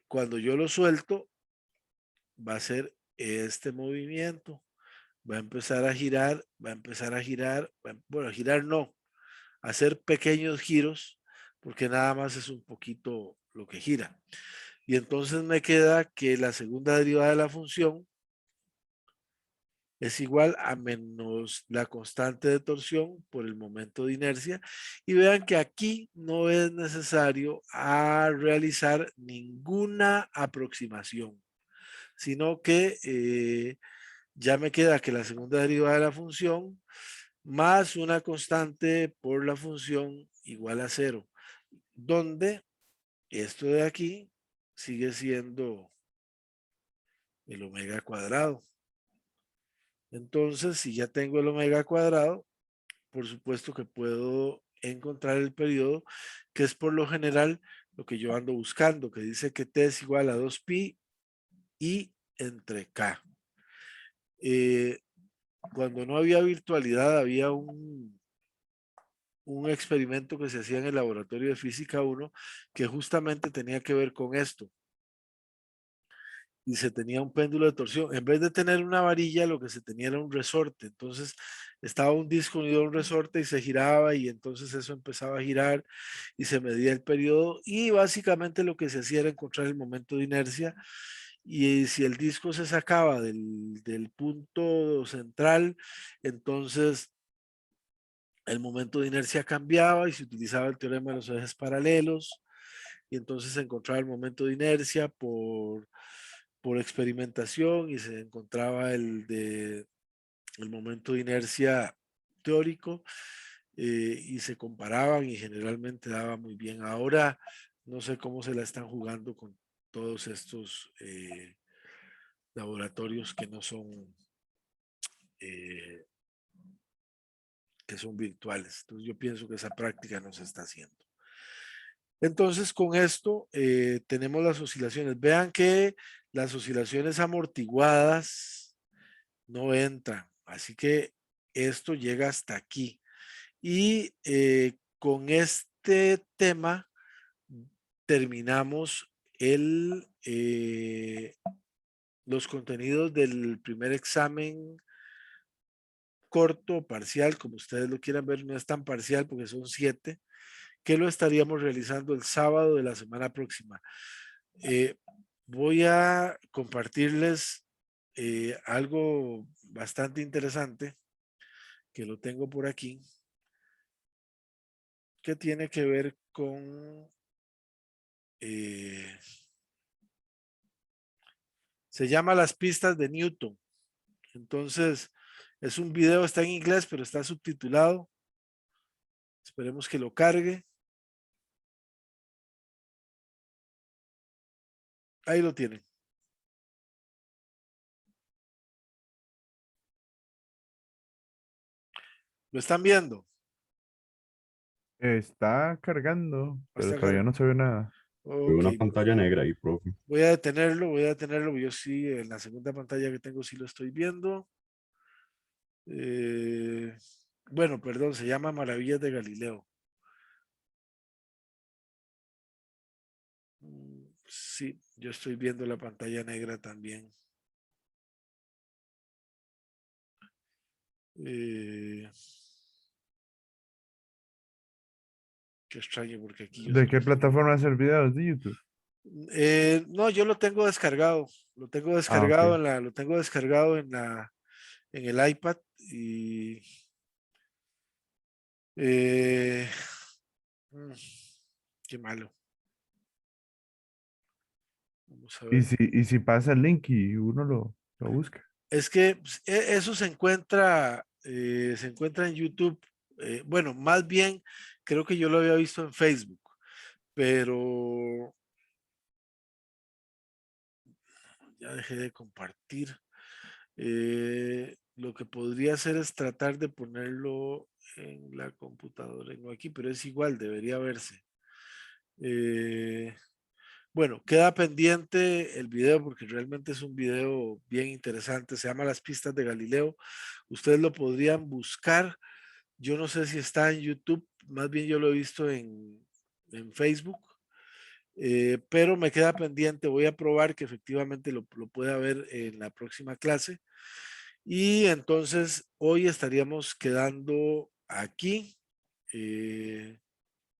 cuando yo lo suelto, va a ser este movimiento. Va a empezar a girar, va a empezar a girar, bueno, a girar no, a hacer pequeños giros, porque nada más es un poquito lo que gira. Y entonces me queda que la segunda derivada de la función es igual a menos la constante de torsión por el momento de inercia. Y vean que aquí no es necesario realizar ninguna aproximación, sino que ya me queda que la segunda derivada de la función más una constante por la función igual a 0, donde esto de aquí sigue siendo el omega cuadrado. Entonces, si ya tengo el omega cuadrado, por supuesto que puedo encontrar el periodo, que es por lo general lo que yo ando buscando, que dice que T es igual a 2pi I entre K. Cuando no había virtualidad, había un experimento que se hacía en el laboratorio de física 1 que justamente tenía que ver con esto. Y se tenía un péndulo de torsión. En vez de tener una varilla, lo que se tenía era un resorte. Entonces estaba un disco unido a un resorte y se giraba y entonces eso empezaba a girar y se medía el periodo y básicamente lo que se hacía era encontrar el momento de inercia y si el disco se sacaba del punto central, entonces el momento de inercia cambiaba y se utilizaba el teorema de los ejes paralelos y entonces se encontraba el momento de inercia por experimentación y se encontraba el momento de inercia teórico y se comparaban y generalmente daba muy bien. Ahora no sé cómo se la están jugando con todos estos laboratorios eh, que son virtuales. Entonces yo pienso que esa práctica no se está haciendo. Entonces, con esto tenemos las oscilaciones. Vean que las oscilaciones amortiguadas no entran. Así que esto llega hasta aquí. Y con este tema terminamos los contenidos del primer examen corto, parcial, como ustedes lo quieran ver. No es tan parcial porque son 7. Que lo estaríamos realizando el sábado de la semana próxima. Voy a compartirles algo bastante interesante que lo tengo por aquí, que tiene que ver con, se llama Las pistas de Newton. Entonces, es un video, está en inglés, pero está subtitulado. Esperemos que lo cargue. Ahí lo tienen. ¿Lo están viendo? Está cargando, pero Está todavía no se ve nada. Veo Ok, una pantalla negra ahí, profe. voy a detenerlo, voy a detenerlo. Yo sí, en la segunda pantalla que tengo sí lo estoy viendo. Bueno, perdón, se llama Maravillas de Galileo. Sí, yo estoy viendo la pantalla negra también. Qué extraño porque aquí yo ¿De sí qué plataforma es el video? ¿Es de YouTube? no, yo lo tengo descargado. Lo tengo Ah, descargado ok. en la, lo tengo descargado en el iPad y eh, mm, qué malo. Vamos a ver. Y si pasa el link y uno lo busca. Es que pues, eso se encuentra en YouTube. Bueno, más bien creo que yo lo había visto en Facebook, pero ya dejé de compartir. Lo que podría hacer es tratar de ponerlo en la computadora, no aquí, pero es igual, debería verse. Bueno, queda pendiente el video porque realmente es un video bien interesante. Se llama Las pistas de Galileo. Ustedes lo podrían buscar. Yo no sé si está en YouTube, más bien yo lo he visto en Facebook, pero me queda pendiente. Voy a probar que efectivamente lo pueda ver en la próxima clase. Y entonces hoy estaríamos quedando aquí.